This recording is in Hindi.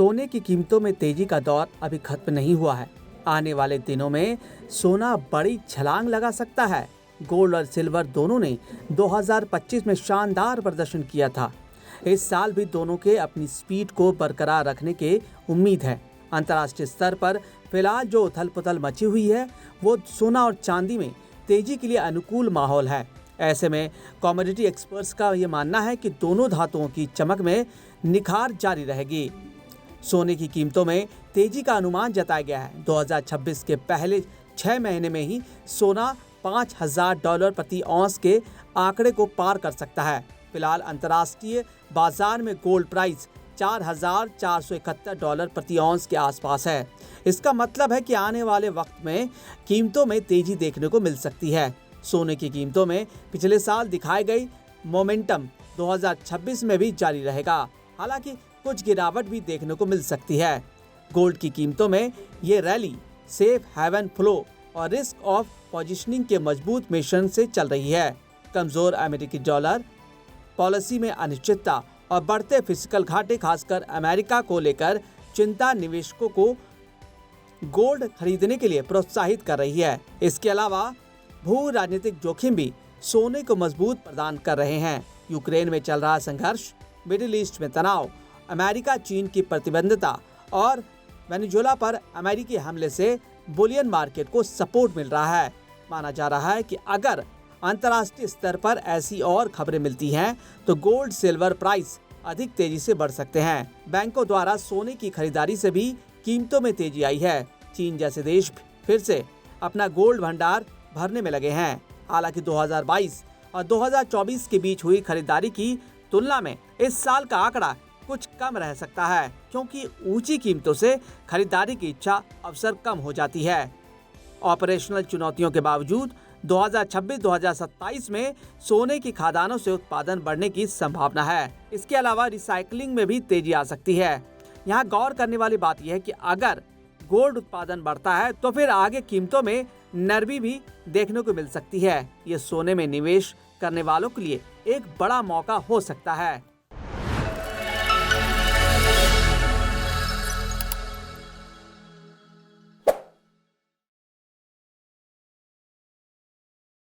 सोने की कीमतों में तेजी का दौर अभी खत्म नहीं हुआ है। आने वाले दिनों में सोना बड़ी छलांग लगा सकता है। गोल्ड और सिल्वर दोनों ने 2025 में शानदार प्रदर्शन किया था। इस साल भी दोनों के अपनी स्पीड को बरकरार रखने की उम्मीद है। अंतर्राष्ट्रीय स्तर पर फिलहाल जो उथल पुथल मची हुई है वो सोना और चांदी में तेजी के लिए अनुकूल माहौल है। ऐसे में कमोडिटी एक्सपर्ट्स का ये मानना है कि दोनों धातुओं की चमक में निखार जारी रहेगी। सोने की कीमतों में तेजी का अनुमान जताया गया है। 2026 के पहले 6 महीने में ही सोना $5,000 प्रति औंस के आंकड़े को पार कर सकता है। फिलहाल अंतर्राष्ट्रीय बाजार में गोल्ड प्राइस $4,471 प्रति औंस के आसपास है। इसका मतलब है कि आने वाले वक्त में कीमतों में तेजी देखने को मिल सकती है। सोने की कीमतों में पिछले साल दिखाई गई मोमेंटम 2026 में भी जारी रहेगा। हालांकि कुछ गिरावट भी देखने को मिल सकती है। गोल्ड की कीमतों में ये रैली सेफ हेवन फ्लो और रिस्क ऑफ पोजीशनिंग के मजबूत मिश्रण से चल रही है। कमजोर अमेरिकी डॉलर, पॉलिसी में अनिश्चितता और बढ़ते फिजिकल घाटे खासकर अमेरिका को लेकर चिंता निवेशकों को गोल्ड खरीदने के लिए प्रोत्साहित कर रही है। इसके अलावा भू राजनीतिक जोखिम भी सोने को मजबूत प्रदान कर रहे हैं। यूक्रेन में चल रहा संघर्ष, मिडिल ईस्ट में तनाव, अमेरिका चीन की प्रतिबद्धता और वेनेजुएला पर अमेरिकी हमले से बुलियन मार्केट को सपोर्ट मिल रहा है। माना जा रहा है कि अगर अंतर्राष्ट्रीय स्तर पर ऐसी और खबरें मिलती हैं तो गोल्ड सिल्वर प्राइस अधिक तेजी से बढ़ सकते हैं। बैंकों द्वारा सोने की खरीदारी से भी कीमतों में तेजी आई है। चीन जैसे देश फिर से अपना गोल्ड भंडार भरने में लगे हैं। हालांकि 2022 और 2024 के बीच हुई खरीदारी की तुलना में इस साल का आंकड़ा कुछ कम रह सकता है, क्योंकि ऊंची कीमतों से खरीदारी की इच्छा अवसर कम हो जाती है। ऑपरेशनल चुनौतियों के बावजूद 2026-2027 में सोने की खदानों से उत्पादन बढ़ने की संभावना है। इसके अलावा रिसाइकलिंग में भी तेजी आ सकती है। यहाँ गौर करने वाली बात यह है कि अगर गोल्ड उत्पादन बढ़ता है तो फिर आगे कीमतों में नरमी भी देखने को मिल सकती है। ये सोने में निवेश करने वालों के लिए एक बड़ा मौका हो सकता है।